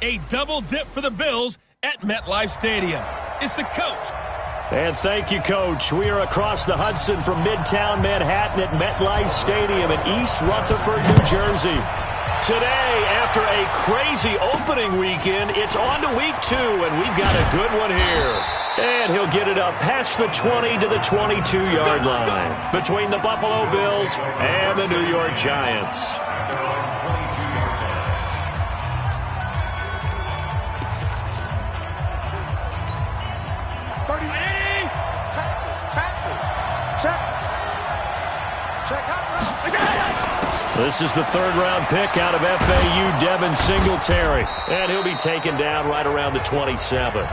A double dip for the Bills at MetLife Stadium. It's the coach. And thank you, Coach. We are across the Hudson from Midtown Manhattan at MetLife Stadium in East Rutherford, New Jersey. Today, after a crazy opening weekend, it's on to week 2, and we've got a good one here. And he'll get it up past the 20 to the 22-yard line between the Buffalo Bills and the New York Giants. This is the third-round pick out of FAU, Devin Singletary. And he'll be taken down right around the 27.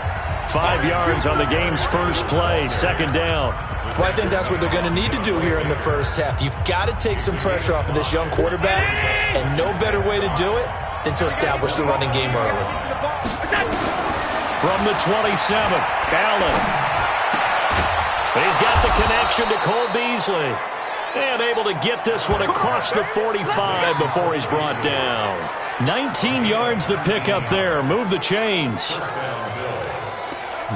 5 yards on the game's first play, second down. Well, I think that's what they're going to need to do here in the first half. You've got to take some pressure off of this young quarterback, and no better way to do it than to establish the running game early. From the 27, Allen. But he's got the connection to Cole Beasley. And able to get this one across the 45 before he's brought down. 19 yards to pick up there. Move the chains.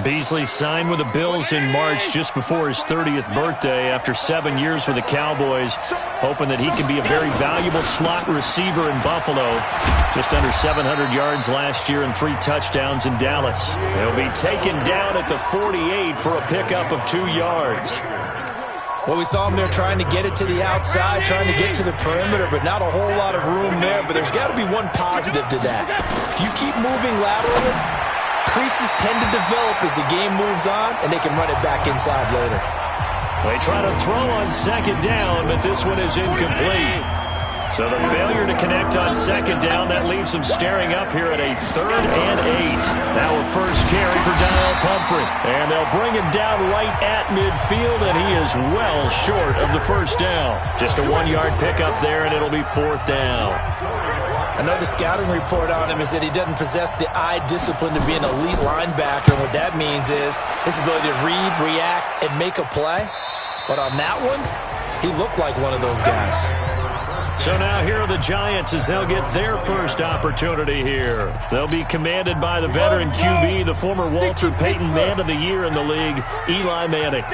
Beasley signed with the Bills in March just before his 30th birthday after 7 years with the Cowboys, hoping that he can be a very valuable slot receiver in Buffalo. Just under 700 yards last year and 3 touchdowns in Dallas. He'll be taken down at the 48 for a pickup of 2 yards. Well, we saw him there trying to get it to the outside, trying to get to the perimeter, but not a whole lot of room there. But there's got to be one positive to that. If you keep moving laterally, creases tend to develop as the game moves on, and they can run it back inside later. They try to throw on second down, but this one is incomplete. So the failure to connect on second down, that leaves them staring up here at a 3rd and 8. Now a first carry for Donnell Pumphrey. And they'll bring him down right at midfield, and he is well short of the first down. Just a 1-yard pickup there, and it'll be 4th down. I know the scouting report on him is that he doesn't possess the eye discipline to be an elite linebacker. And what that means is his ability to read, react, and make a play. But on that one, he looked like one of those guys. So now here are the Giants as they'll get their first opportunity here. They'll be commanded by the veteran QB, the former Walter Payton Man of the Year in the league, Eli Manning.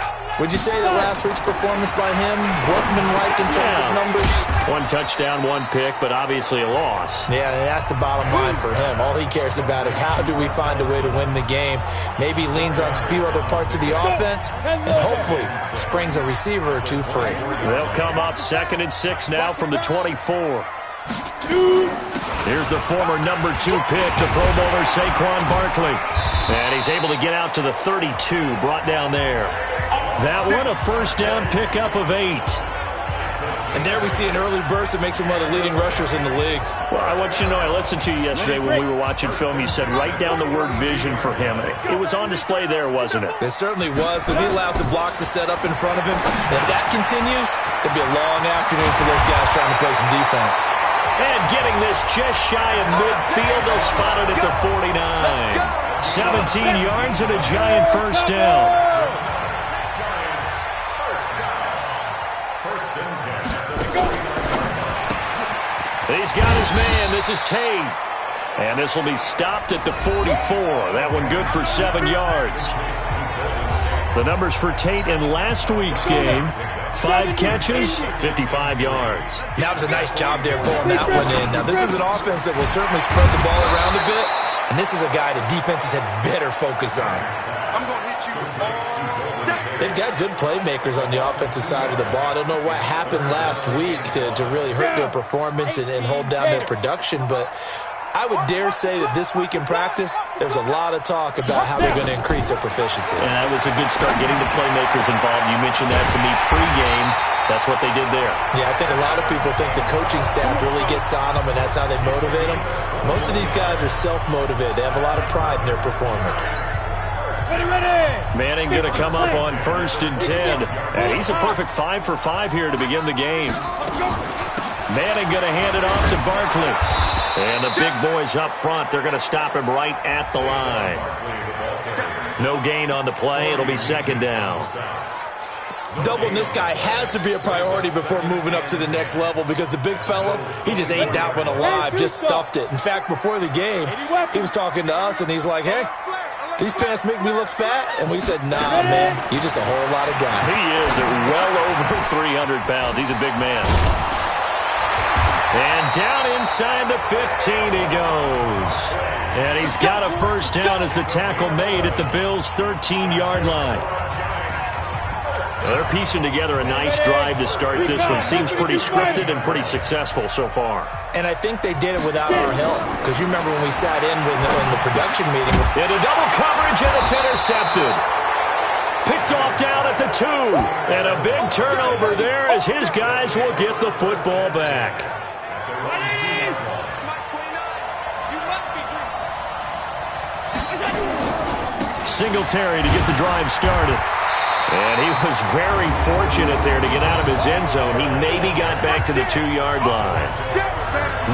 Would you say that last week's performance by him, workmanlike in terms of numbers? 1 touchdown, 1 pick, but obviously a loss. Yeah, that's the bottom line for him. All he cares about is how do we find a way to win the game. Maybe leans on a few other parts of the offense, and hopefully springs a receiver or 2 free. They'll come up 2nd and 6 now from the 24. Here's the former number 2 pick, the Pro Bowler Saquon Barkley. And he's able to get out to the 32, brought down there. That one, a first down pickup of 8. And there we see an early burst that makes him one of the leading rushers in the league. Well, I want you to know, I listened to you yesterday when we were watching film. You said write down the word vision for him. It was on display there, wasn't it? It certainly was, because he allows the blocks to set up in front of him. And if that continues, it could be a long afternoon for those guys trying to play some defense. And getting this just shy of midfield, they'll spot it at the 49. 17 yards and a Giant first down. He's got his man. This is Tate. And this will be stopped at the 44. That one good for 7 yards. The numbers for Tate in last week's game: 5 catches, 55 yards. That was a nice job there pulling that one in. Now, this is an offense that will certainly spread the ball around a bit. And this is a guy that defenses had better focus on. I'm going to hit you all day. They've got good playmakers on the offensive side of the ball. I don't know what happened last week to really hurt their performance and hold down their production, but I would dare say that this week in practice, there's a lot of talk about how they're going to increase their proficiency. And that was a good start, getting the playmakers involved. You mentioned that to me pregame. That's what they did there. Yeah, I think a lot of people think the coaching staff really gets on them, and that's how they motivate them. Most of these guys are self-motivated. They have a lot of pride in their performance. Manning going to come up on 1st and 10. And he's a perfect 5 for 5 here to begin the game. Manning going to hand it off to Barkley. And the big boys up front, they're going to stop him right at the line. No gain on the play. It'll be 2nd down. doubling this guy has to be a priority before moving up to the next level because the big fella, he just ate that one alive, just stuffed it. In fact, before the game, he was talking to us, and he's like, hey, these pants make me look fat? And we said, nah, man, you're just a whole lot of guy. He is well over 300 pounds. He's a big man. And down inside the 15 he goes. And he's got a first down as the tackle made at the Bills' 13-yard line. They're piecing together a nice drive to start this one. Seems pretty scripted and pretty successful so far. And I think they did it without our help. Because you remember when we sat in in the production meeting. Into double coverage, and it's intercepted. Picked off down at the 2. And a big turnover there as his guys will get the football back. Singletary to get the drive started. And he was very fortunate there to get out of his end zone. He maybe got back to the 2-yard line.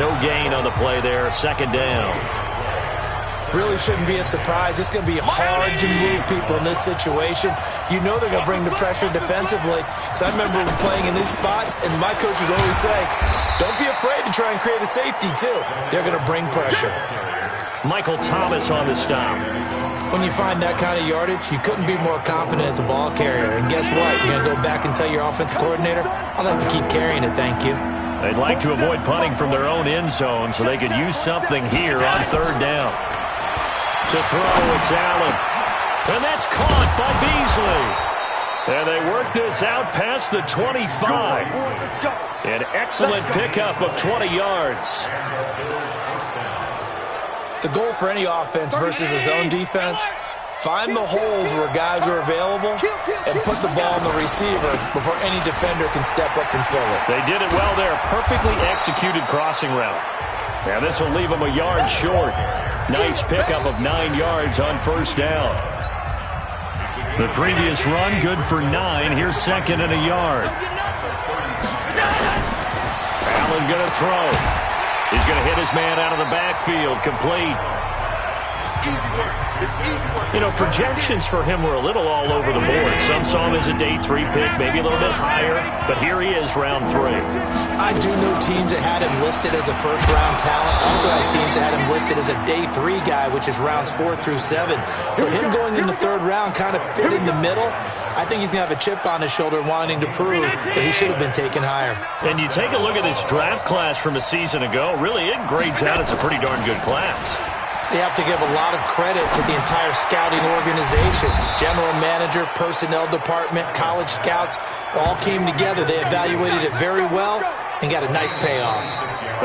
No gain on the play there. Second down. Really shouldn't be a surprise. It's going to be hard to move people in this situation. You know they're going to bring the pressure defensively. So I remember playing in these spots, and my coaches always say, don't be afraid to try and create a safety, too. They're going to bring pressure. Michael Thomas on the stop. When you find that kind of yardage, you couldn't be more confident as a ball carrier. And guess what? You're going to go back and tell your offensive coordinator, I'd like to keep carrying it, thank you. They'd like to avoid punting from their own end zone so they could use something here on third down. To throw, it's Allen. And that's caught by Beasley. And they work this out past the 25. An excellent pickup of 20 yards. The goal for any offense versus his own defense, find the holes where guys are available and put the ball on the receiver before any defender can step up and fill it. They did it well there. Perfectly executed crossing route. Now this will leave them a yard short. Nice pickup of 9 yards on first down. The previous run good for 9. Here's second and a yard. Allen going to throw. He's going to hit his man out of the backfield. Complete. You know, projections for him were a little all over the board. Some saw him as a day 3 pick, maybe a little bit higher, but here he is, round 3. I do know teams that had him listed as a first-round talent. I also had teams that had him listed as a day 3 guy, which is rounds 4 through 7. So him going in the third round kind of fit in the middle. I think he's going to have a chip on his shoulder wanting to prove that he should have been taken higher. And you take a look at this draft class from a season ago, really it grades out as a pretty darn good class. So you have to give a lot of credit to the entire scouting organization. General manager, personnel department, college scouts, all came together. They evaluated it very well and got a nice payoff.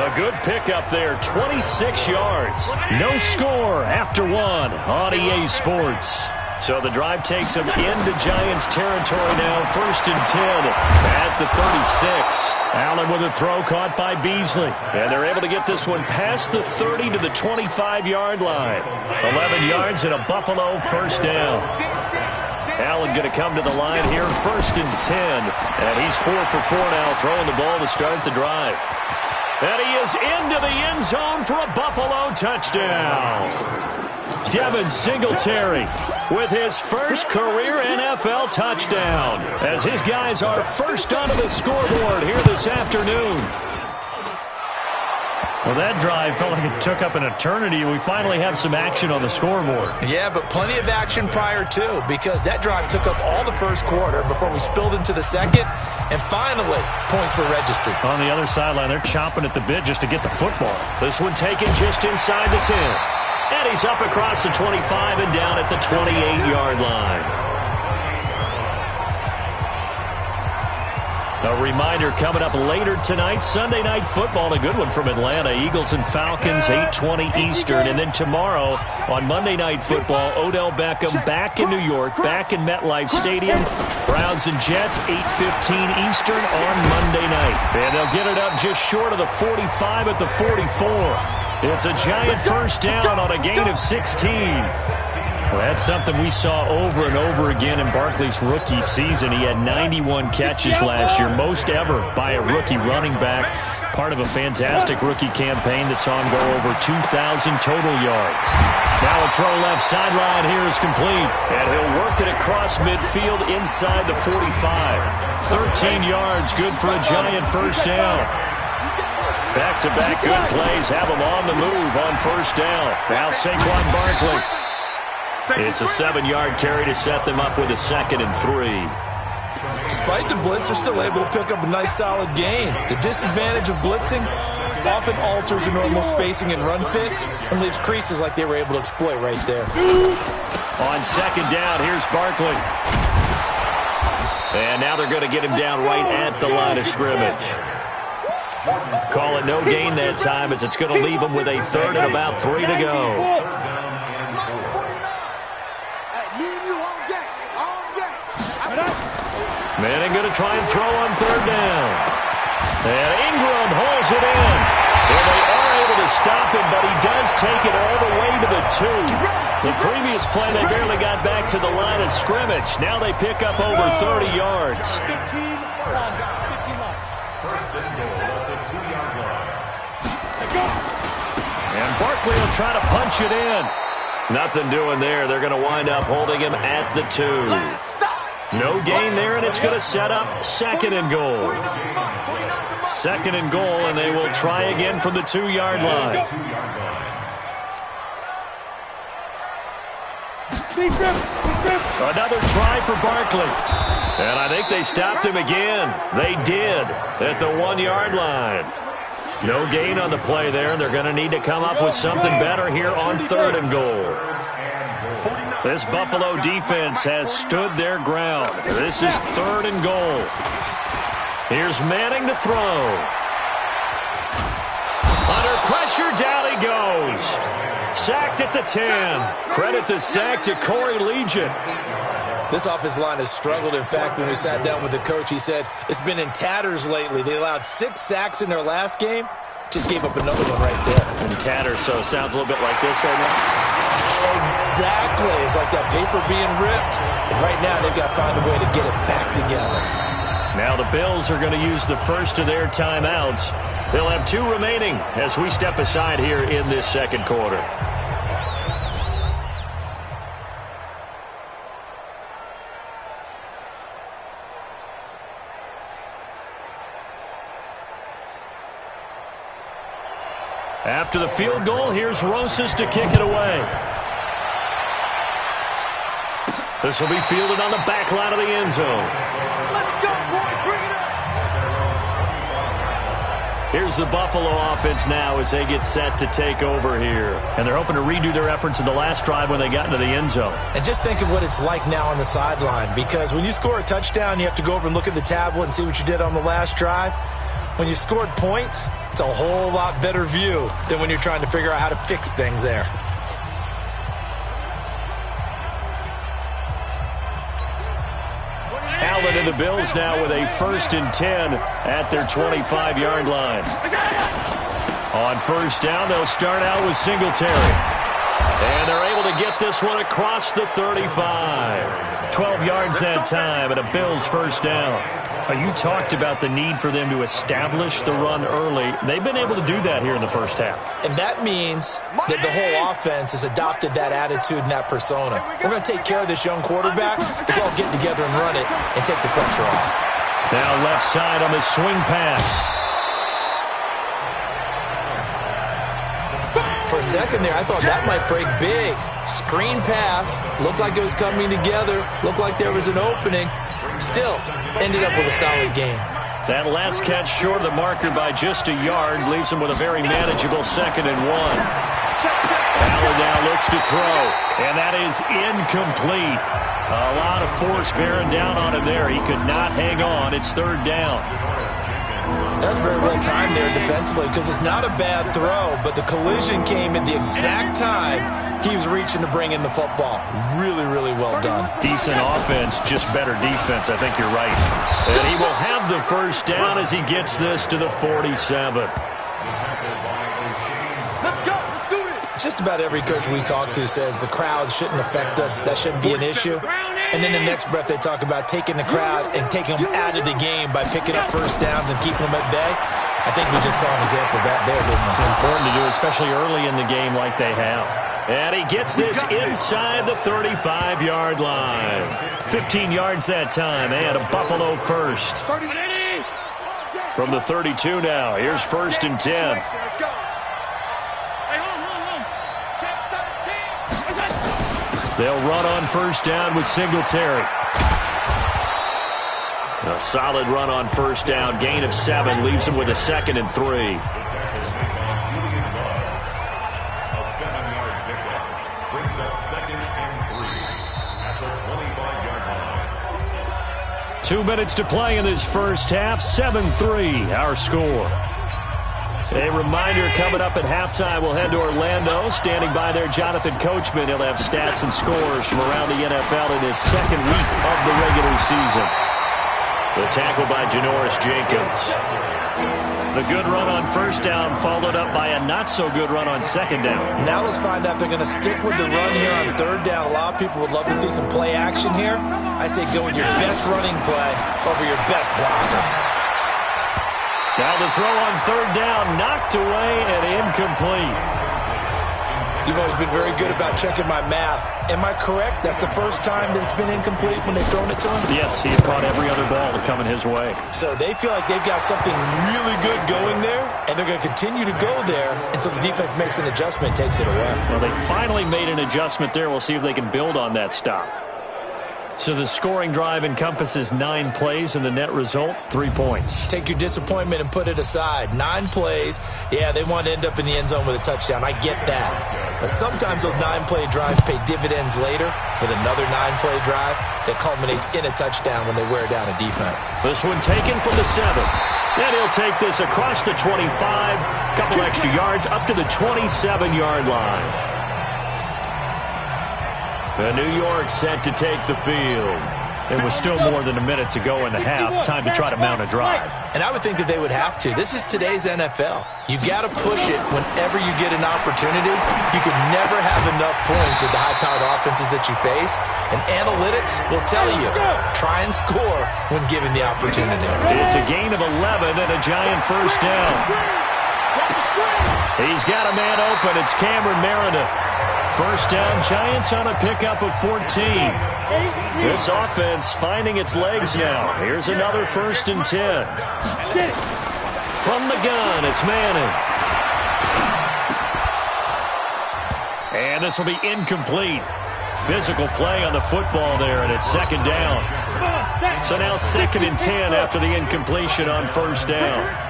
A good pickup there, 26 yards. No score after 1 on EA Sports. So the drive takes him into Giants territory now, 1st and 10 at the 36. Allen with a throw caught by Beasley. And they're able to get this one past the 30 to the 25-yard line. 11 yards and a Buffalo first down. Allen going to come to the line here, 1st and 10. And he's 4 for 4 now, throwing the ball to start the drive. And he is into the end zone for a Buffalo touchdown. Devin Singletary with his first career NFL touchdown as his guys are first onto the scoreboard here this afternoon. Well, that drive felt like it took up an eternity, and we finally have some action on the scoreboard. Yeah, but plenty of action prior to, because that drive took up all the first quarter before we spilled into the second, and finally, points were registered. On the other sideline, they're chomping at the bit just to get the football. This one taken just inside the 10. And he's up across the 25 and down at the 28-yard line. A reminder coming up later tonight, Sunday Night Football, a good one from Atlanta. Eagles and Falcons, 8:20 Eastern. And then tomorrow on Monday Night Football, Odell Beckham back in New York, back in MetLife Stadium. Browns and Jets, 8:15 Eastern on Monday night. And they'll get it up just short of the 45 at the 44. It's a giant first down on a gain of 16. Well, that's something we saw over and over again in Barkley's rookie season. He had 91 catches last year, most ever by a rookie running back. Part of a fantastic rookie campaign that saw him go over 2,000 total yards. Now a throw left sideline here is complete. And he'll work it across midfield inside the 45. 13 yards, good for a giant first down. Back-to-back good plays have him on the move on first down. Now Saquon Barkley. It's a 7-yard carry to set them up with a 2nd and 3. Despite the blitz, they're still able to pick up a nice, solid gain. The disadvantage of blitzing often alters the normal spacing and run fits and leaves creases like they were able to exploit right there. On 2nd down, here's Barkley. And now they're going to get him down right at the line of scrimmage. Call it no gain that time as it's going to leave him with a 3rd and about 3 to go. Manning going to try and throw on 3rd down. And Ingram hauls it in. Well, they are able to stop him, but he does take it all the way to the 2. The previous play, they barely got back to the line of scrimmage. Now they pick up over 30 yards. And Barkley will try to punch it in. Nothing doing there. They're going to wind up holding him at the 2. No gain there, and it's going to set up 2nd and goal. 2nd and goal, and they will try again from the 2-yard line. Another try for Barkley. And I think they stopped him again. They did at the 1-yard line. No gain on the play there, and they're going to need to come up with something better here on 3rd and goal. This Buffalo defense has stood their ground. This is 3rd and goal. Here's Manning to throw. Under pressure, down he goes. Sacked at the 10. Credit the sack to Corey Legion. This offensive line has struggled. In fact, when we sat down with the coach, he said it's been in tatters lately. They allowed 6 sacks in their last game. Just gave up another one right there. In tatters, so it sounds a little bit like this right now. Exactly. It's like that paper being ripped. And right now, they've got to find a way to get it back together. Now the Bills are going to use the first of their timeouts. They'll have 2 remaining as we step aside here in this 2nd quarter. After the field goal, here's Rosas to kick it away. This will be fielded on the back line of the end zone. Let's go, boy. Bring it up. Here's the Buffalo offense now as they get set to take over here. And they're hoping to redo their efforts in the last drive when they got into the end zone. And just think of what it's like now on the sideline, because when you score a touchdown, you have to go over and look at the tablet and see what you did on the last drive. When you scored points, it's a whole lot better view than when you're trying to figure out how to fix things there. Allen and the Bills now with a 1st and 10 at their 25-yard line. On first down, they'll start out with Singletary. And they're able to get this one across the 35. 12 yards that time and a Bills first down. You talked about the need for them to establish the run early. They've been able to do that here in the first half. And that means that the whole offense has adopted that attitude and that persona. We're going to take care of this young quarterback. Let's all get together and run it and take the pressure off. Now left side on the swing pass. For a second there, I thought that might break big. Screen pass. Looked like it was coming together. Looked like there was an opening. Still, ended up with a solid game. That last catch short of the marker by just a yard leaves him with a very manageable 2nd and 1. Allen now looks to throw, and that is incomplete. A lot of force bearing down on him there. He could not hang on. It's 3rd down. That's very well timed there defensively, because it's not a bad throw, but the collision came at the exact time he was reaching to bring in the football. Really, really well done. Decent offense, just better defense. I think you're right. And he will have the first down as he gets this to the 47. Just about every coach we talk to says the crowd shouldn't affect us. That shouldn't be an issue. And then the next breath they talk about taking the crowd and taking them out of the game by picking up first downs and keeping them at bay. I think we just saw an example of that there, didn't we? Important to do, especially early in the game like they have. And he gets this inside the 35-yard line. 15 yards that time, and a Buffalo first. From the 32 now, here's 1st and 10. They'll run on 1st down with Singletary. A solid run on 1st down, gain of 7, leaves him with a 2nd and 3. 2 minutes to play in this first half. 7-3, our score. A reminder coming up at halftime, we'll head to Orlando. Standing by there, Jonathan Coachman. He'll have stats and scores from around the NFL in his 2nd week of the regular season. The tackle by Janoris Jenkins. The good run on 1st down followed up by a not-so-good run on 2nd down. Now let's find out if they're going to stick with the run here on 3rd down. A lot of people would love to see some play action here. I say go with your best running play over your best blocker. Now the throw on 3rd down, knocked away and incomplete. You've always been very good about checking my math. Am I correct? That's the first time that it's been incomplete when they've thrown it to him? Yes, he had caught every other ball coming his way. So they feel like they've got something really good going there, and they're going to continue to go there until the defense makes an adjustment and takes it away. Well, they finally made an adjustment there. We'll see if they can build on that stop. So the scoring drive encompasses 9 plays, and the net result, 3 points. Take your disappointment and put it aside. 9 plays. Yeah, they want to end up in the end zone with a touchdown. I get that. But sometimes those 9-play drives pay dividends later with another 9-play drive that culminates in a touchdown when they wear down a defense. This one taken from the 7. And he'll take this across the 25. Couple extra yards up to the 27-yard line. And New York set to take the field. And with still more than a minute to go in the half, time to try to mount a drive. And I would think that they would have to. This is today's NFL. You got to push it whenever you get an opportunity. You can never have enough points with the high-powered offenses that you face. And analytics will tell you, try and score when given the opportunity. It's a gain of 11 and a giant 1st down. He's got a man open. It's Cameron Meredith. 1st down, Giants on a pickup of 14. This offense finding its legs now. Here's another 1st and 10. From the gun, it's Manning. And this will be incomplete. Physical play on the football there, and it's 2nd down. So now 2nd and 10 after the incompletion on 1st down.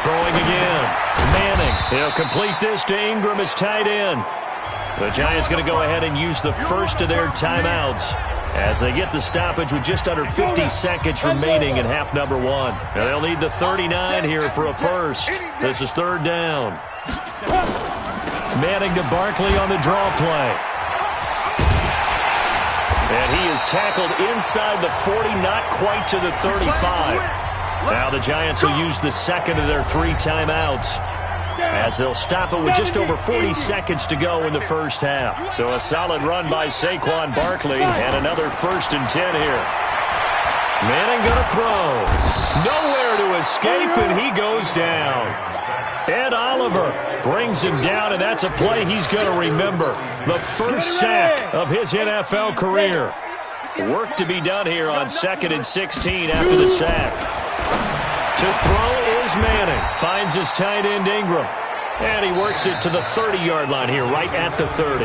Throwing again. Manning. He'll complete this to Ingram as tight end. The Giants going to go ahead and use the first of their timeouts as they get the stoppage with just under 50 seconds remaining in half number 1. Now they'll need the 39 here for a first. This is 3rd down. Manning to Barkley on the draw play. And he is tackled inside the 40, not quite to the 35. Now the Giants will use the 2nd of their 3 timeouts as they'll stop it with just over 40 seconds to go in the first half. So a solid run by Saquon Barkley and another 1st and 10 here. Manning going to throw. Nowhere to escape, and he goes down. Ed Oliver brings him down, and that's a play he's going to remember. The first sack of his NFL career. Work to be done here on 2nd and 16 after the sack. To throw is Manning. Finds his tight end Ingram. And he works it to the 30-yard line here, right at the 30.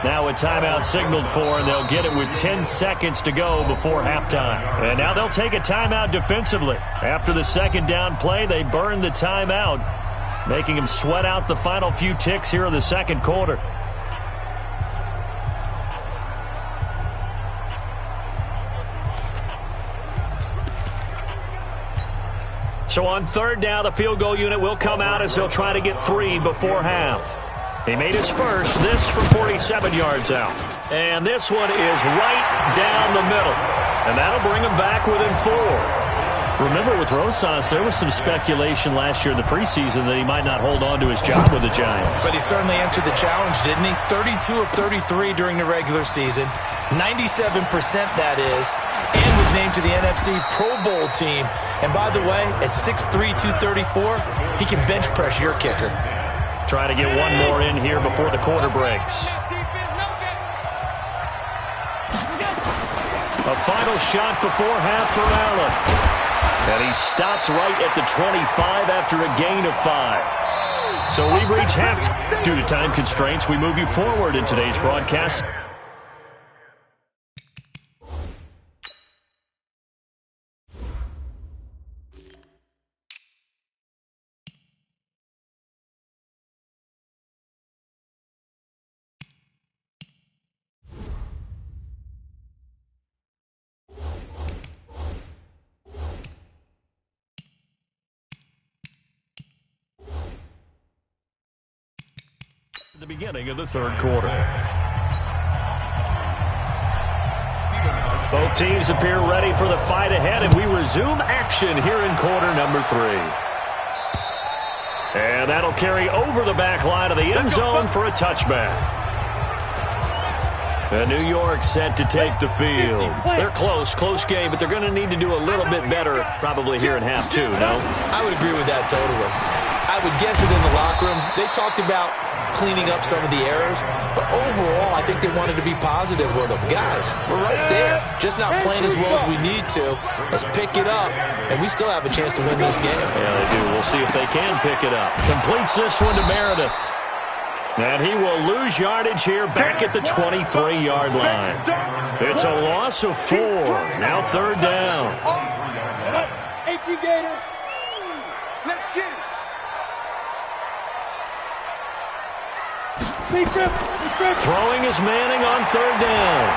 Now a timeout signaled for, and they'll get it with 10 seconds to go before halftime. And now they'll take a timeout defensively. After the 2nd down play, they burn the timeout, making him sweat out the final few ticks here in the 2nd quarter. So on 3rd down, the field goal unit will come out as they'll try to get 3 before half. He made his first, this from 47 yards out. And this one is right down the middle. And that'll bring him back within 4. Remember with Rosas, there was some speculation last year in the preseason that he might not hold on to his job with the Giants. But he certainly answered the challenge, didn't he? 32 of 33 during the regular season, 97% that is, and was named to the NFC Pro Bowl team. And by the way, at 6'3", 234, he can bench press your kicker. Try to get one more in here before the quarter breaks. A final shot before half for Allen. And he stopped right at the 25 after a gain of 5. So we've reached halftime. Due to time constraints, we move you forward in today's broadcast. The beginning of the third quarter. Both teams appear ready for the fight ahead, and we resume action here in quarter number 3. And that'll carry over the back line of the end zone for a touchback. And New York set to take the field. They're close game, but they're going to need to do a little bit better probably here in half 2, no? I would agree with that totally. I would guess it in the locker room. They talked about cleaning up some of the errors, but overall, I think they wanted to be positive with them. Guys, we're right there, just not playing as well as we need to. Let's pick it up, and we still have a chance to win this game. Yeah, they do. We'll see if they can pick it up. Completes this one to Meredith. And he will lose yardage here back at the 23-yard line. It's a loss of 4. Now third down. Let's get it. Throwing is Manning on third down.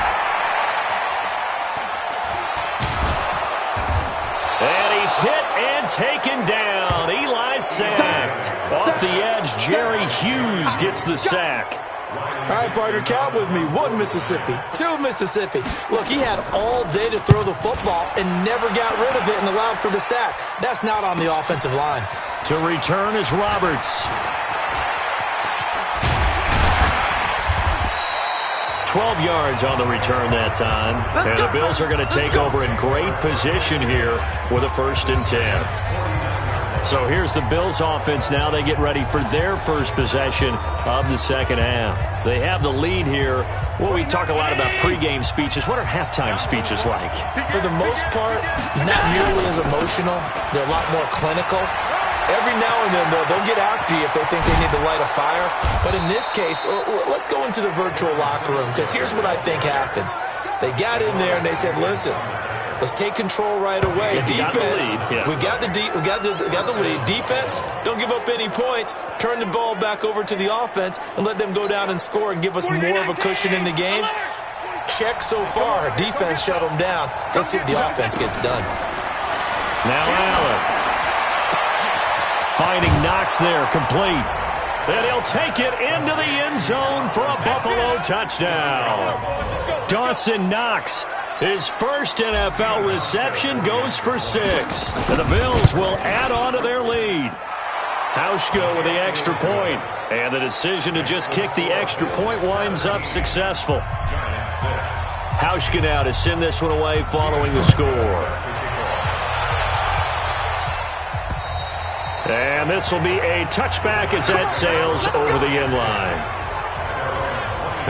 And he's hit and taken down. Eli sacked. Off the edge, Jerry Hughes gets the sack. All right, partner, count with me. 1 Mississippi, 2 Mississippi. Look, he had all day to throw the football and never got rid of it and allowed for the sack. That's not on the offensive line. To return is Roberts. 12 yards on the return that time. And the Bills are going to take over in great position here with a 1st and 10. So here's the Bills offense now. They get ready for their first possession of the second half. They have the lead here. Well, we talk a lot about pregame speeches. What are halftime speeches like? For the most part, not nearly as emotional. They're a lot more clinical. Every now and then, though, they'll get after you if they think they need to light a fire. But in this case, let's go into the virtual locker room, because here's what I think happened. They got in there and they said, listen, let's take control right away. Defense, we got the lead. Defense, don't give up any points. Turn the ball back over to the offense and let them go down and score and give us more of a cushion in the game. Check so far. Defense shut them down. Let's see if the offense gets done. Now Allen. Finding Knox there, complete. And he'll take it into the end zone for a Buffalo touchdown. Dawson Knox, his first NFL reception, goes for 6. And the Bills will add on to their lead. Hauschka with the extra point. And the decision to just kick the extra point winds up successful. Hauschka now to send this one away following the score. And this will be a touchback as that sails over the end line.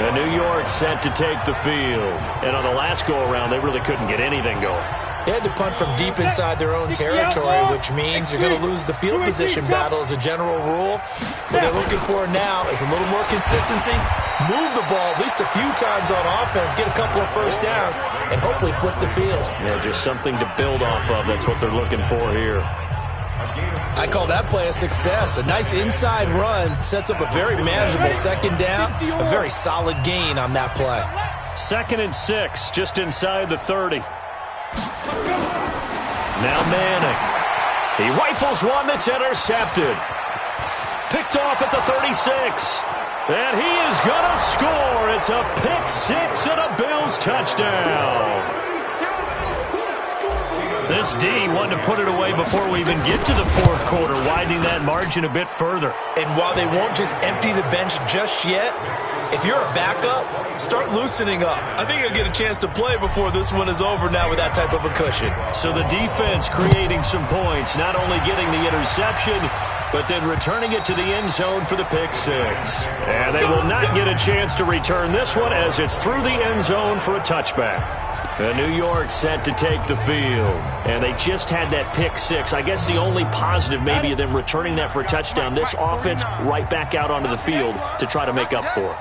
And New York set to take the field. And on the last go-around, they really couldn't get anything going. They had to punt from deep inside their own territory, which means you're going to lose the field position battle as a general rule. What they're looking for now is a little more consistency, move the ball at least a few times on offense, get a couple of first downs, and hopefully flip the field. Yeah, just something to build off of. That's what they're looking for here. I call that play a success. A nice inside run sets up a very manageable second down, a very solid gain on that play. 2nd and 6, just inside the 30. Now Manning. He rifles one that's intercepted. Picked off at the 36. And he is going to score. It's a pick 6 and a Bills touchdown. This D wanted to put it away before we even get to the fourth quarter, widening that margin a bit further. And while they won't just empty the bench just yet, if you're a backup, start loosening up. I think you'll get a chance to play before this one is over now with that type of a cushion. So the defense creating some points, not only getting the interception, but then returning it to the end zone for the pick six. And they will not get a chance to return this one as it's through the end zone for a touchback. New York set to take the field. And they just had that pick six. I guess the only positive maybe of them returning that for a touchdown. This offense right back out onto the field to try to make up for it.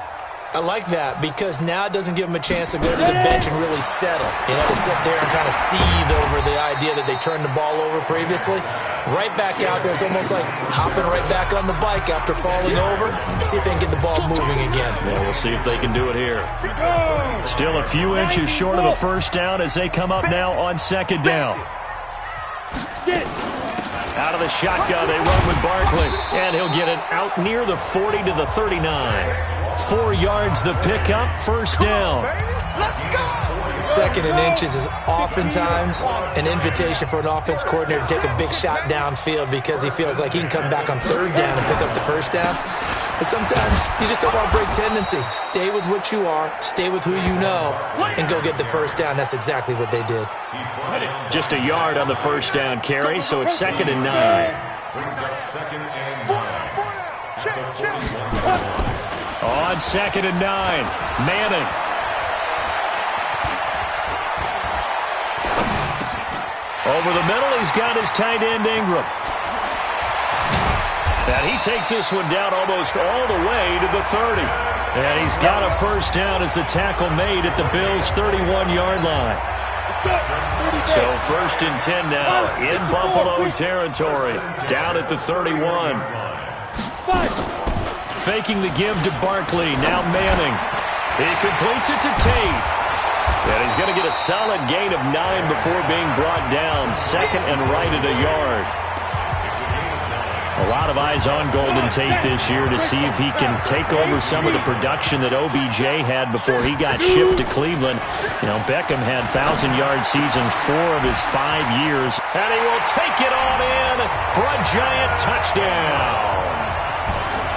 I like that because now it doesn't give them a chance to go to the bench and really settle. You know, to sit there and kind of seethe over the idea that they turned the ball over previously. Right back out there. It's almost like hopping right back on the bike after falling over. See if they can get the ball moving again. Yeah, we'll see if they can do it here. Still a few inches short of a first down as they come up now on second down. Out of the shotgun, they run with Barkley. And he'll get it out near the 40 to the 39. 4 yards the pickup, first down. Second and inches is oftentimes an invitation for an offense coordinator to take a big shot downfield because he feels like he can come back on third down and pick up the first down. But sometimes you just don't want to break tendency. Stay with what you are, stay with who you know, and go get the first down. That's exactly what they did. Just a yard on the first down carry, so it's second and 9. On second and 9, Manning. Over the middle, he's got his tight end Ingram. And he takes this one down almost all the way to the 30. And he's got a first down as the tackle made at the Bills' 31-yard line. So first and 10 now in Buffalo territory, down at the 31. Faking the give to Barkley, now Manning. He completes it to Tate. And he's going to get a solid gain of 9 before being brought down. Second and right at a yard. A lot of eyes on Golden Tate this year to see if he can take over some of the production that OBJ had before he got shipped to Cleveland. You know, Beckham had 1,000-yard seasons 4 of his 5 years. And he will take it on in for a giant touchdown.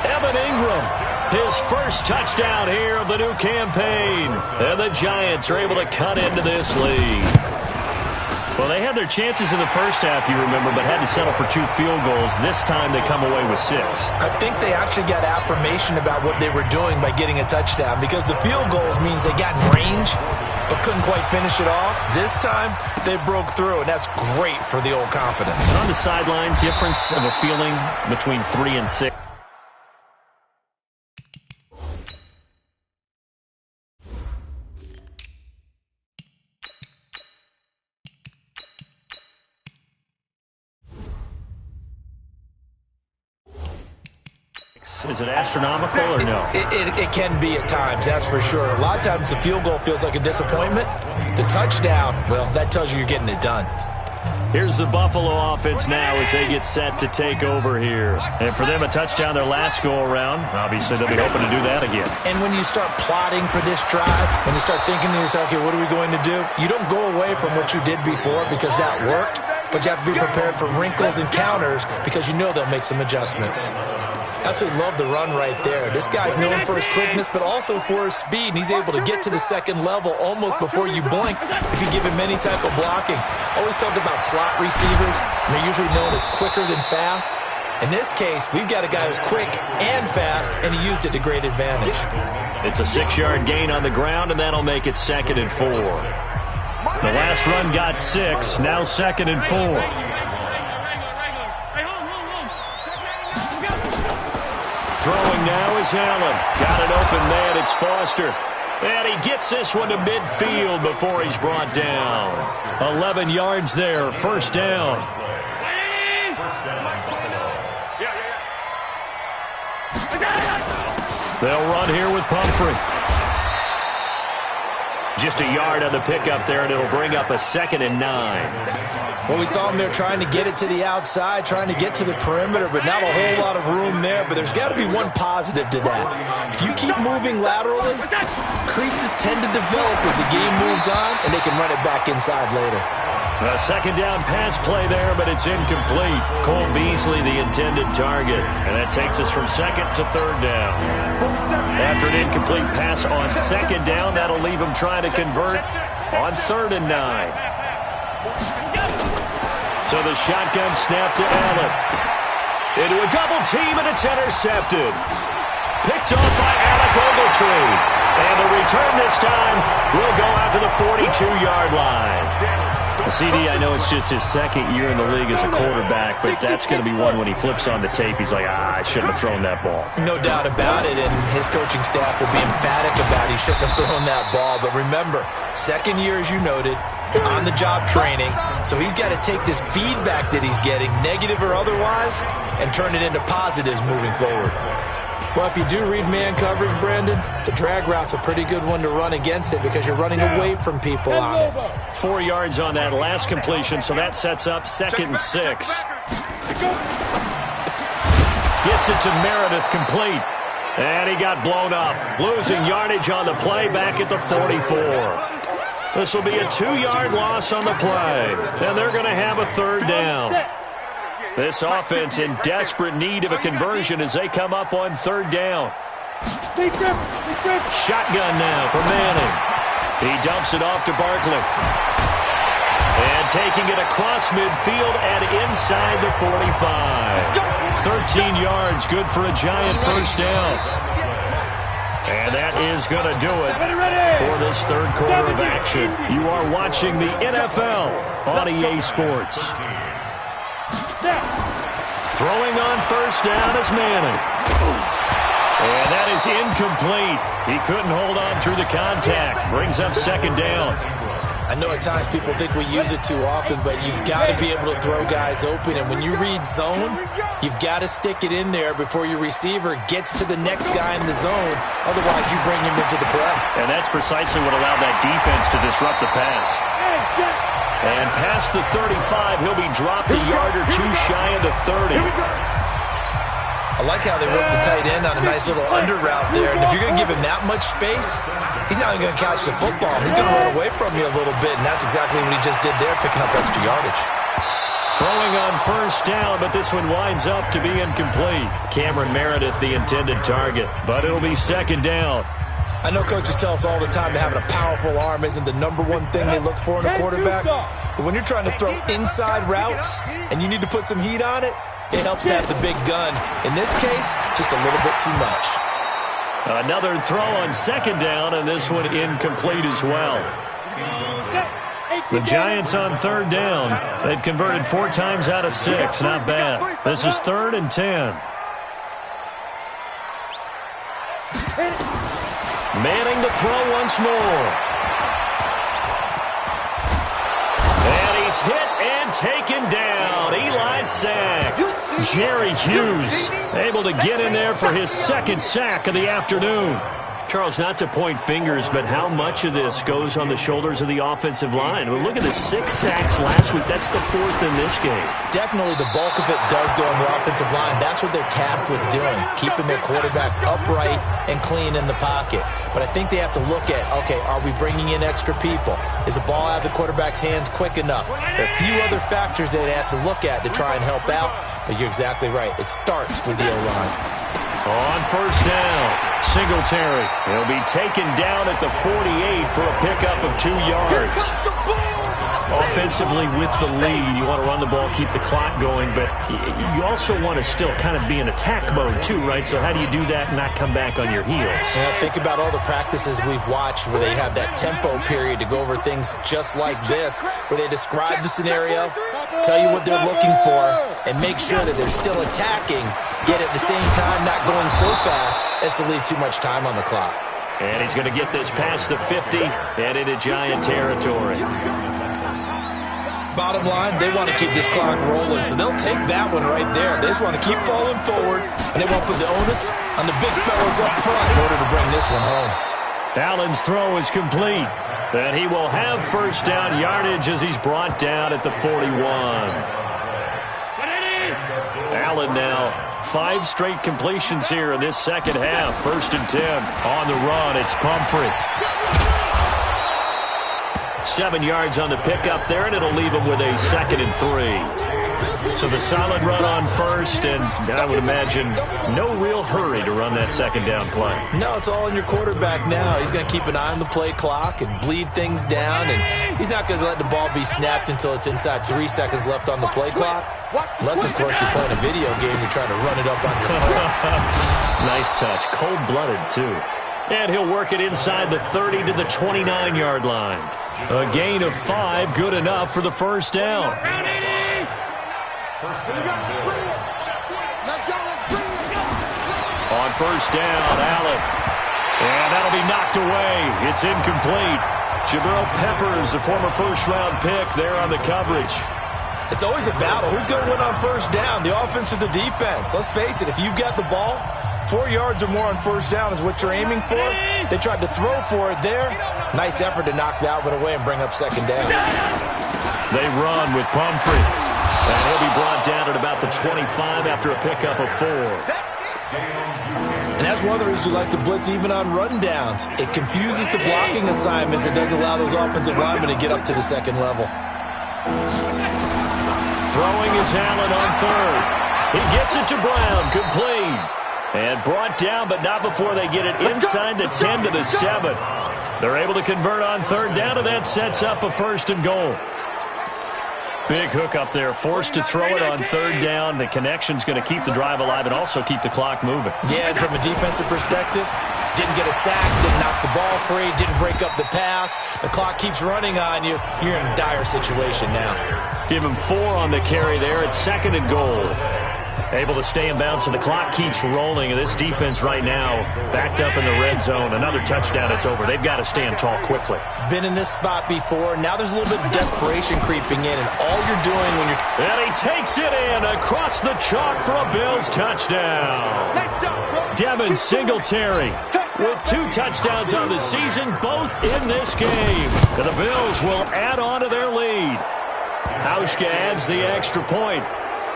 Evan Ingram, his first touchdown here of the new campaign. And the Giants are able to cut into this lead. Well, they had their chances in the first half, you remember, but had to settle for 2 field goals. This time they come away with 6. I think they actually got affirmation about what they were doing by getting a touchdown because the field goals means they got in range but couldn't quite finish it off. This time they broke through, and that's great for the old confidence. And on the sideline, difference of a feeling between 3 and 6. Is it astronomical or no? It can be at times, that's for sure. A lot of times the field goal feels like a disappointment. The touchdown, well, that tells you you're getting it done. Here's the Buffalo offense now as they get set to take over here. And for them, a touchdown their last go-around. Obviously, they'll be hoping to do that again. And when you start plotting for this drive, when you start thinking to yourself, okay, what are we going to do? You don't go away from what you did before because that worked, but you have to be prepared for wrinkles and counters because you know they'll make some adjustments. Absolutely love the run right there. This guy's known for his quickness, but also for his speed, and he's able to get to the second level almost before you blink if you give him any type of blocking. Always talk about slot receivers, and they're usually known as quicker than fast. In this case, we've got a guy who's quick and fast, and he used it to great advantage. It's a 6-yard gain on the ground, and that'll make it second and 4. The last run got 6, now second and 4. Throwing now is Allen. Got an open man. It's Foster. And he gets this one to midfield before he's brought down. 11 yards there. First down. They'll run here with Pumphrey. Just a yard on the pickup there, and it'll bring up a second and 9. Well, we saw him there trying to get it to the outside, trying to get to the perimeter, but not a whole lot of room there. But there's got to be one positive to that. If you keep moving laterally, creases tend to develop as the game moves on, and they can run it back inside later. A second down pass play there, but it's incomplete. Cole Beasley, the intended target. And that takes us from second to third down. After an incomplete pass on second down, that'll leave him trying to convert on 3rd and 9. So the shotgun snap to Allen. Into a double team, and it's intercepted. Picked off by Alec Ogletree. And the return this time will go out to the 42-yard line. CD, I know it's just his second year in the league as a quarterback, but that's going to be one when he flips on the tape. He's like, I shouldn't have thrown that ball. No doubt about it, and his coaching staff will be emphatic about he shouldn't have thrown that ball. But remember, second year, as you noted, on-the-job training, so he's got to take this feedback that he's getting, negative or otherwise, and turn it into positives moving forward. Well, if you do read man coverage, Brandon, the drag route's a pretty good one to run against it because you're running away from people on it. 4 yards on that last completion, so that sets up 2nd and 6. Gets it to Meredith, complete. And he got blown up. Losing yardage on the play back at the 44. This will be a 2-yard loss on the play. And they're going to have a 3rd down. This offense in desperate need of a conversion as they come up on 3rd down. Shotgun now for Manning. He dumps it off to Barkley. And taking it across midfield and inside the 45. 13 yards, good for a Giant 1st down. And that is going to do it for this 3rd quarter of action. You are watching the NFL on EA Sports. Throwing on 1st down is Manning. And that is incomplete. He couldn't hold on through the contact. Brings up 2nd down. I know at times people think we use it too often, but you've got to be able to throw guys open. And when you read zone, you've got to stick it in there before your receiver gets to the next guy in the zone. Otherwise, you bring him into the play. And that's precisely what allowed that defense to disrupt the pass. And past the 35, he'll be dropped a yard or two shy of the 30. I like how they work the tight end on a nice little under route there. And if you're going to give him that much space, he's not even going to catch the football. He's going to run away from you a little bit, and that's exactly what he just did there, picking up extra yardage. Throwing on 1st down, but this one winds up to be incomplete. Cameron Meredith, the intended target, but it'll be 2nd down. I know coaches tell us all the time that having a powerful arm isn't the #1 thing they look for in a quarterback. But when you're trying to throw inside routes and you need to put some heat on it, it helps to have the big gun. In this case, just a little bit too much. Another throw on 2nd down, and this one incomplete as well. The Giants on 3rd down. They've converted 4 times out of 6. Not bad. This is 3rd and 10. Manning to throw once more. And he's hit and taken down. Eli sacked. Jerry Hughes able to get in there for his 2nd sack of the afternoon. Charles, not to point fingers, but how much of this goes on the shoulders of the offensive line? Well, look at the 6 sacks last week. That's the 4th in this game. Definitely the bulk of it does go on the offensive line. That's what they're tasked with doing, keeping their quarterback upright and clean in the pocket. But I think they have to look at, okay, are we bringing in extra people? Is the ball out of the quarterback's hands quick enough? There are a few other factors that they have to look at to try and help out, but you're exactly right. It starts with the O-line. On 1st down, Singletary. He'll be taken down at the 48 for a pickup of 2 yards. Offensively with the lead, you want to run the ball, keep the clock going, but you also want to still kind of be in attack mode too, right? So how do you do that and not come back on your heels? Yeah, think about all the practices we've watched where they have that tempo period to go over things just like this, where they describe the scenario, tell you what they're looking for, and make sure that they're still attacking, yet at the same time not going so fast as to leave too much time on the clock. And he's going to get this past the 50 and into Giant territory. Bottom line, they want to keep this clock rolling, so they'll take that one right there. They just want to keep falling forward, and they want to put the onus on the big fellas up front in order to bring this one home. Allen's throw is complete, and he will have 1st down yardage as he's brought down at the 41. Allen now 5 straight completions here in this 2nd half. 1st and 10 on the run. It's Pumphrey. 7 yards on the pickup there, and it'll leave them with a 2nd and 3. So the solid run on first, and I would imagine no real hurry to run that 2nd down play. No, it's all on your quarterback now. He's going to keep an eye on the play clock and bleed things down, and he's not going to let the ball be snapped until it's inside 3 seconds left on the play clock. Unless, of course, you're playing a video game, you're trying to run it up on your phone. Nice touch. Cold-blooded, too. And he'll work it inside the 30 to the 29-yard line. A gain of 5, good enough for the first down. On first down, Allen. And that'll be knocked away. It's incomplete. Jabril Peppers, a former first-round pick, there on the coverage. It's always a battle. Who's going to win on first down, the offense or the defense? Let's face it, if you've got the ball, 4 yards or more on first down is what you're aiming for. They tried to throw for it there. Nice effort to knock that one away and bring up 2nd down. They run with Pumphrey. And he'll be brought down at about the 25 after a pickup of 4. And that's one of the reasons you like to blitz even on run downs. It confuses the blocking assignments. It doesn't allow those offensive linemen to get up to the 2nd level. Throwing is Allen on 3rd. He gets it to Brown, complete. And brought down, but not before they get it inside the 10 to the 7. They're able to convert on 3rd down, and that sets up a 1st and goal. Big hook up there, forced to throw it on 3rd down. The connection's going to keep the drive alive and also keep the clock moving. Yeah, and from a defensive perspective, didn't get a sack, didn't knock the ball free, didn't break up the pass. The clock keeps running on you. You're in a dire situation now. Give him 4 on the carry there at 2nd and goal. Able to stay in bounds, so the clock keeps rolling. And this defense right now backed up in the red zone. Another touchdown, it's over. They've got to stand tall quickly. Been in this spot before. Now there's a little bit of desperation creeping in, and all you're doing when you're... And he takes it in across the chalk for a Bills touchdown. Devin Singletary with 2 touchdowns on the season, both in this game. And the Bills will add on to their lead. Hauschka adds the extra point.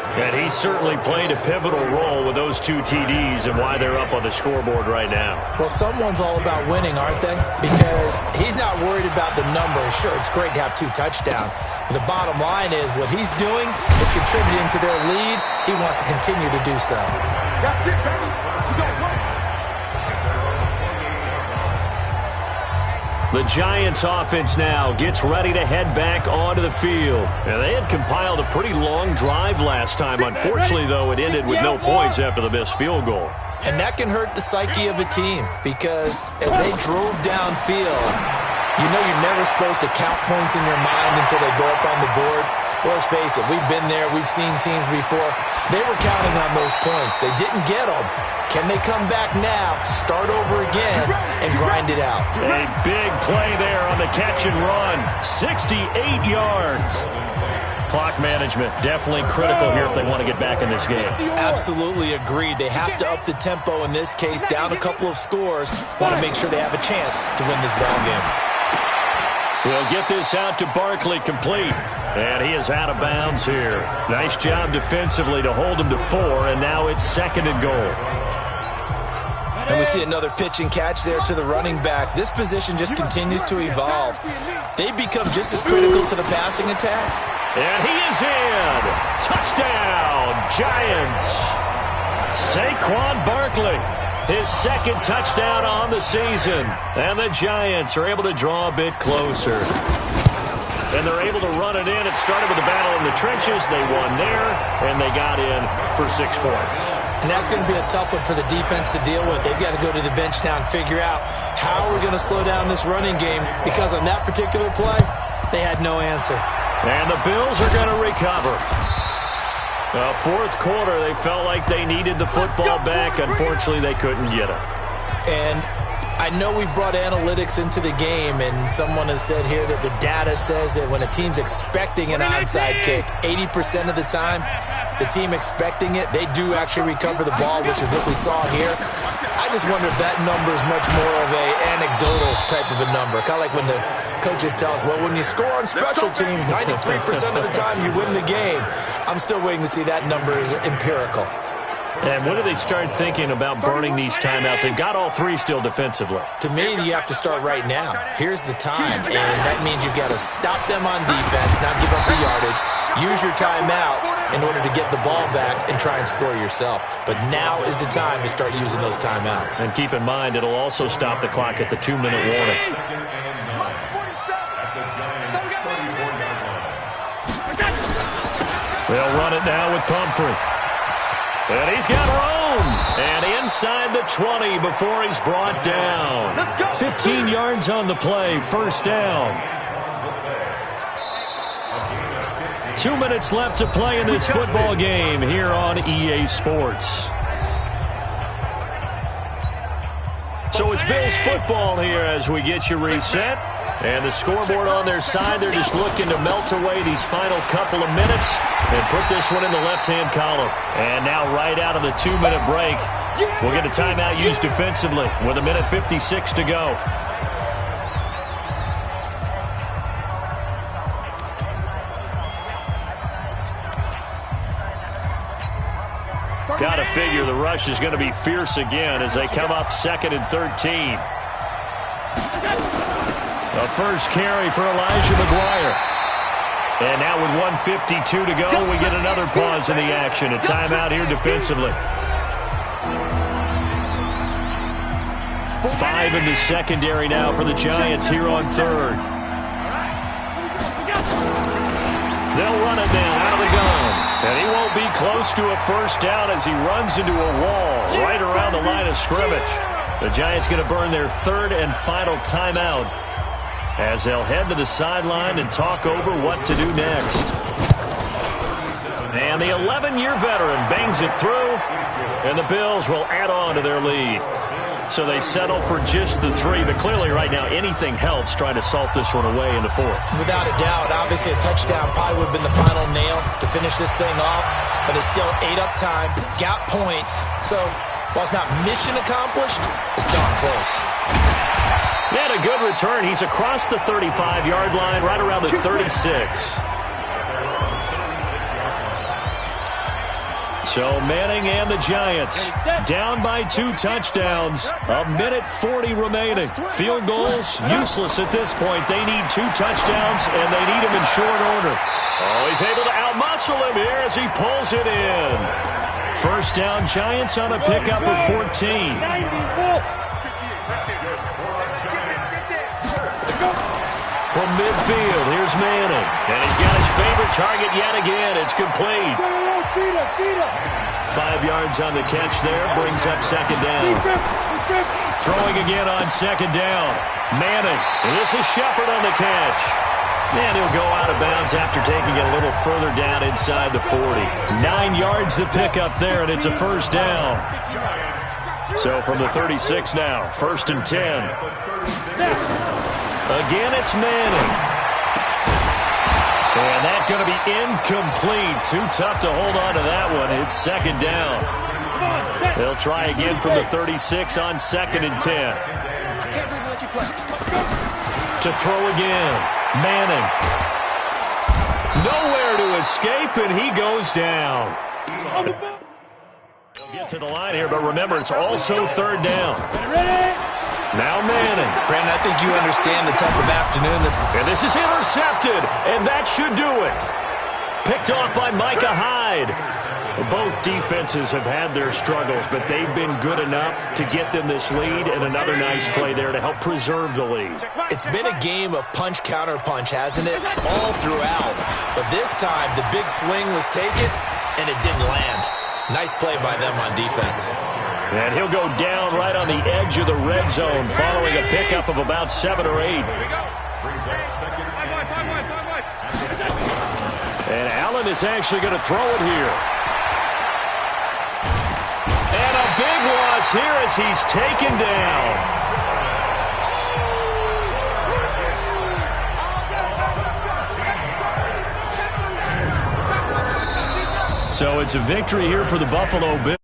And he certainly played a pivotal role with those 2 TDs and why they're up on the scoreboard right now. Well, someone's all about winning, aren't they? Because he's not worried about the number. Sure, it's great to have 2 touchdowns. But the bottom line is what he's doing is contributing to their lead. He wants to continue to do so. The Giants offense now gets ready to head back onto the field. And they had compiled a pretty long drive last time. Unfortunately, though, it ended with no points after the missed field goal. And that can hurt the psyche of a team because as they drove downfield, you know you're never supposed to count points in your mind until they go up on the board. Well, let's face it, we've been there, we've seen teams before. They were counting on those points. They didn't get them. Can they come back now, start over again, and grind it out? A big play there on the catch and run. 68 yards. Clock management definitely critical here if they want to get back in this game. Absolutely agreed. They have to up the tempo in this case, down a couple of scores. Want to make sure they have a chance to win this ball game. We'll get this out to Barkley, complete. And he is out of bounds here. Nice job defensively to hold him to 4, and now it's 2nd and goal. And we see another pitch and catch there to the running back. This position just continues to evolve. They become just as critical to the passing attack. And he is in. Touchdown, Giants. Saquon Barkley, his 2nd touchdown on the season. And the Giants are able to draw a bit closer. And they're able to run it in. It started with a battle in the trenches. They won there, and they got in for 6 points. And that's going to be a tough one for the defense to deal with. They've got to go to the bench now and figure out how we're going to slow down this running game, because on that particular play, they had no answer. And the Bills are going to recover. Well, 4th quarter, they felt like they needed the football back. Unfortunately, they couldn't get it. And I know we've brought analytics into the game, and someone has said here that the data says that when a team's expecting an onside kick, 80% of the time, the team expecting it, they do actually recover the ball, which is what we saw here. I just wonder if that number is much more of a anecdotal type of a number. Kind of like when the coaches tell us, well, when you score on special teams, 93% of the time you win the game. I'm still waiting to see that number is empirical. And when do they start thinking about burning these timeouts? They've got all three still defensively. To me, you have to start right now. Here's the time, and that means you've got to stop them on defense, not give up the yardage, use your timeout in order to get the ball back and try and score yourself. But now is the time to start using those timeouts. And keep in mind, it'll also stop the clock at the 2-minute warning. They'll run it now with Pumphrey. And he's got room. And inside the 20 before he's brought down. 15 yards on the play, first down. 2 minutes left to play in this football game here on EA Sports. So it's Bills football here as we get you reset. And the scoreboard on their side, they're just looking to melt away these final couple of minutes and put this one in the left-hand column. And now right out of the 2-minute break, we'll get a timeout used defensively with 1:56 to go. Got to figure the rush is going to be fierce again as they come up 2nd and 13. A first carry for Elijah McGuire. And now with 1:52 to go, we get another pause in the action. A timeout here defensively. 5 in the secondary now for the Giants here on 3rd. They'll run it now out of the gun. And he won't be close to a first down as he runs into a wall right around the line of scrimmage. The Giants going to burn their 3rd and final timeout as they'll head to the sideline and talk over what to do next. And the 11-year veteran bangs it through, and the Bills will add on to their lead. So they settle for just the 3, but clearly right now anything helps trying to salt this one away in the 4th. Without a doubt, obviously a touchdown probably would have been the final nail to finish this thing off, but it's still 8 up time, got points. So while it's not mission accomplished, it's darn close. And a good return. He's across the 35-yard line, right around the 36. So Manning and the Giants down by 2 touchdowns. 1:40 remaining. Field goals useless at this point. They need 2 touchdowns, and they need them in short order. Oh, he's able to outmuscle him here as he pulls it in. First down, Giants on a pickup of 14. From midfield, here's Manning. And he's got his favorite target yet again. It's complete. 5 yards on the catch there. Brings up 2nd down. Throwing again on 2nd down. Manning. And this is Shepard on the catch. And he'll go out of bounds after taking it a little further down inside the 40. 9 yards to pick up there, and it's a first down. So from the 36 now, 1st and 10. Again, it's Manning. And that's going to be incomplete. Too tough to hold on to that one. It's 2nd down. They'll try again from the 36 on 2nd and 10. To throw again. Manning. Nowhere to escape, and he goes down. Get to the line here, but remember, it's also 3rd down. Now Manning. Brandon, I think you understand the type of afternoon this... And this is intercepted, and that should do it. Picked off by Micah Hyde. Both defenses have had their struggles, but they've been good enough to get them this lead, and another nice play there to help preserve the lead. It's been a game of punch-counter-punch, hasn't it? All throughout. But this time, the big swing was taken, and it didn't land. Nice play by them on defense. And he'll go down right on the edge of the red zone following a pickup of about 7 or 8. And Allen is actually going to throw it here. And a big loss here as he's taken down. So it's a victory here for the Buffalo Bills.